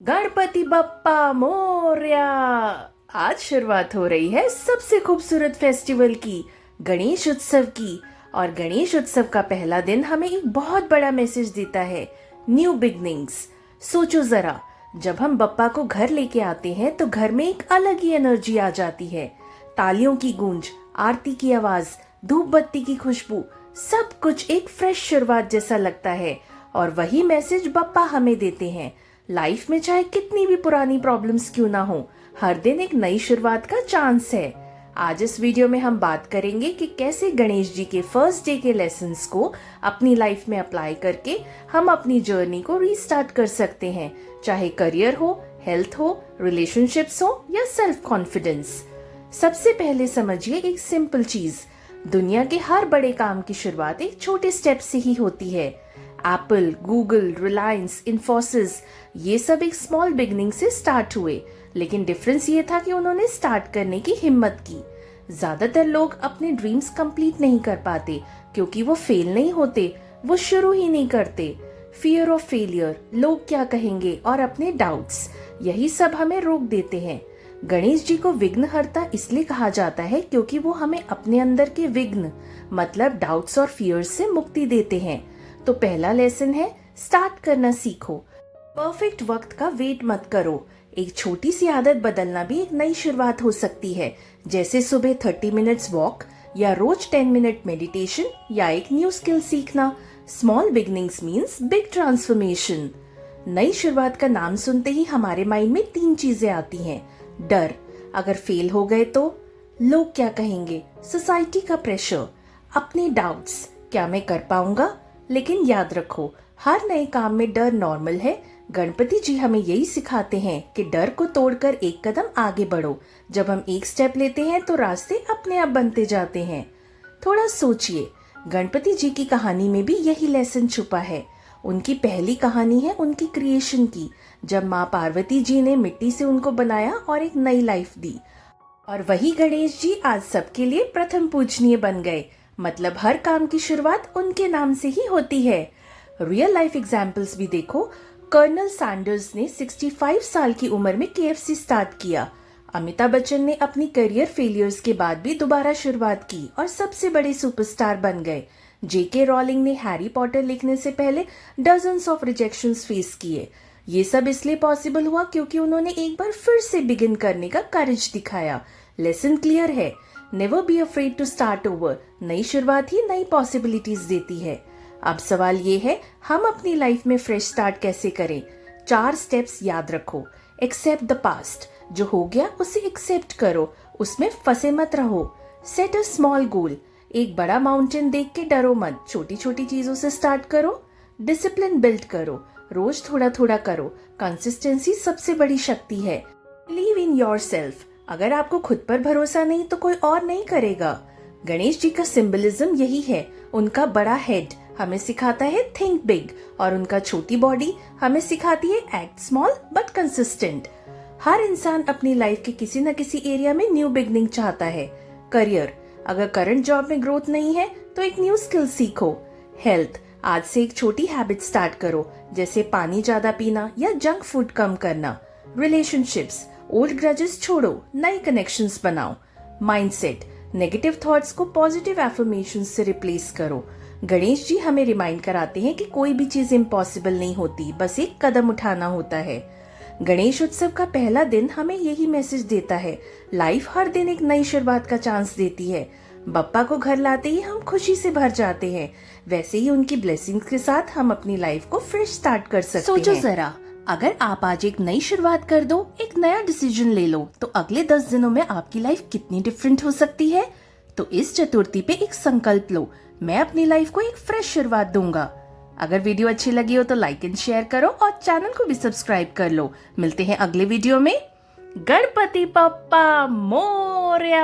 गणपति बप्पा मोरया। आज शुरुआत हो रही है सबसे खूबसूरत फेस्टिवल की, गणेश उत्सव की। और गणेश उत्सव का पहला दिन हमें एक बहुत बड़ा मैसेज देता है, न्यू बिगनिंग्स। सोचो जरा, जब हम बप्पा को घर लेके आते हैं तो घर में एक अलग ही एनर्जी आ जाती है। तालियों की गूंज, आरती की आवाज, धूप बत्ती की खुशबू, सब कुछ एक फ्रेश शुरुआत जैसा लगता है। और वही मैसेज बप्पा हमें देते हैं। लाइफ में चाहे कितनी भी पुरानी प्रॉब्लम्स क्यों ना हो, हर दिन एक नई शुरुआत का चांस है। आज इस वीडियो में हम बात करेंगे कि कैसे गणेश जी के फर्स्ट डे के लेसन्स को अपनी लाइफ में अप्लाई करके हम अपनी जर्नी को रीस्टार्ट कर सकते हैं, चाहे करियर हो, हेल्थ हो, रिलेशनशिप्स हो या सेल्फ कॉन्फिडेंस। सबसे पहले समझिए एक सिंपल चीज, दुनिया के हर बड़े काम की शुरुआत एक छोटे स्टेप से ही होती है। एप्पल, गूगल, रिलायंस, इन्फोसिस, ये सब एक स्मॉल बिगनिंग से स्टार्ट हुए, लेकिन डिफरेंस ये था कि उन्होंने स्टार्ट करने की हिम्मत की। ज्यादातर लोग अपने ड्रीम्स कंप्लीट नहीं कर पाते क्योंकि वो फेल नहीं होते, वो शुरू ही नहीं करते। फियर ऑफ फेलियर, लोग क्या कहेंगे और अपने डाउट्स, यही सब हमें रोक देते हैं। गणेश जी को विघ्नहर्ता इसलिए कहा जाता है क्योंकि वो हमें अपने अंदर के विघ्न मतलब डाउट्स और फियर्स से मुक्ति देते हैं। तो पहला लेसन है, स्टार्ट करना सीखो। परफेक्ट वक्त का वेट मत करो। एक छोटी सी आदत बदलना भी एक नई शुरुआत हो सकती है, जैसे सुबह 30 मिनट्स वॉक या रोज 10 मिनट मेडिटेशन या एक न्यू स्किल सीखना। Small beginnings means big transformation. नई शुरुआत का नाम सुनते ही हमारे माइंड में 3 चीजें आती हैं। डर, अगर फेल हो गए तो, लोग क्या कहेंगे, सोसाइटी का प्रेशर, अपने डाउट्स, क्या मैं कर पाऊंगा। लेकिन याद रखो, हर नए काम में डर नॉर्मल है। गणपति जी हमें यही सिखाते हैं कि डर को तोड़कर एक कदम आगे बढ़ो। जब हम एक स्टेप लेते हैं तो रास्ते अपने आप बनते जाते हैं। थोड़ा सोचिए, गणपति जी की कहानी में भी यही लेसन छुपा है। उनकी पहली कहानी है उनकी क्रिएशन की, जब माँ पार्वती जी ने मिट्टी से उनको बनाया और एक नई लाइफ दी। और वही गणेश जी आज सबके लिए प्रथम पूजनीय बन गए, मतलब हर काम की शुरुआत उनके नाम से ही होती है। रियल लाइफ एग्जाम्पल्स भी देखो। कर्नल सैंडर्स ने 65 साल की उम्र में KFC स्टार्ट किया। अमिताभ बच्चन ने अपनी करियर फेलियर्स के बाद भी दोबारा शुरुआत की और सबसे बड़े सुपरस्टार बन गए। JK रॉलिंग ने हैरी पॉटर लिखने से पहले डजन्स ऑफ रिजेक्शंस फेस किए। ये सब इसलिए पॉसिबल हुआ क्योंकि उन्होंने एक बार फिर से बिगिन करने का करेज दिखाया। लेसन क्लियर है, never be afraid to start over. नई शुरुआत ही नई पॉसिबिलिटीज देती है। अब सवाल ये है, हम अपनी लाइफ में फ्रेश स्टार्ट कैसे करें। 4 स्टेप्स याद रखो। एक्सेप्ट द पास्ट, जो हो गया उसे एक्सेप्ट करो, उसमें फंसे मत रहो। सेट अ स्मॉल गोल, एक बड़ा माउंटेन देख के डरो मत, छोटी छोटी चीजों से स्टार्ट करो। डिसिप्लिन बिल्ड करो, रोज थोड़ा थोड़ा करो। कंसिस्टेंसी सबसे बड़ी शक्ति है। बिलीव इन योरसेल्फ, अगर आपको खुद पर भरोसा नहीं तो कोई और नहीं करेगा। गणेश जी का सिंबलिज्म यही है। उनका बड़ा हेड हमें सिखाता है थिंक बिग, और उनका छोटी बॉडी हमें सिखाती है एक्ट स्मॉल बट कंसिस्टेंट। हर इंसान अपनी लाइफ के किसी न किसी एरिया में न्यू बिगनिंग चाहता है। करियर, अगर करंट जॉब में ग्रोथ नहीं है तो एक न्यू स्किल सीखो। हेल्थ, आज से एक छोटी हैबिट स्टार्ट करो, जैसे पानी ज्यादा पीना या जंक फूड कम करना। रिलेशनशिप्स, ओल्ड ग्रजेस छोड़ो, नए कनेक्शंस बनाओ। माइंडसेट, नेगेटिव थॉट्स को पॉजिटिव एफर्मेशंस से रिप्लेस करो। गणेश जी हमें रिमाइंड कराते हैं कि कोई भी चीज इम्पॉसिबल नहीं होती, बस एक कदम उठाना होता है। गणेश उत्सव का पहला दिन हमें यही मैसेज देता है, लाइफ हर दिन एक नई शुरुआत का चांस देती है। बप्पा को घर लाते ही हम खुशी से भर जाते हैं, वैसे ही उनकी ब्लेसिंग्स के साथ हम अपनी लाइफ को फ्रेश स्टार्ट कर सकते हैं। सोचो जरा, अगर आप आज एक नई शुरुआत कर दो, एक नया डिसीजन ले लो, तो अगले 10 दिनों में आपकी लाइफ कितनी डिफरेंट हो सकती है। तो इस चतुर्थी पे एक संकल्प लो, मैं अपनी लाइफ को एक फ्रेश शुरुआत दूंगा। अगर वीडियो अच्छी लगी हो तो लाइक एंड शेयर करो और चैनल को भी सब्सक्राइब कर लो। मिलते हैं अगले वीडियो में। गणपति बप्पा मोरया।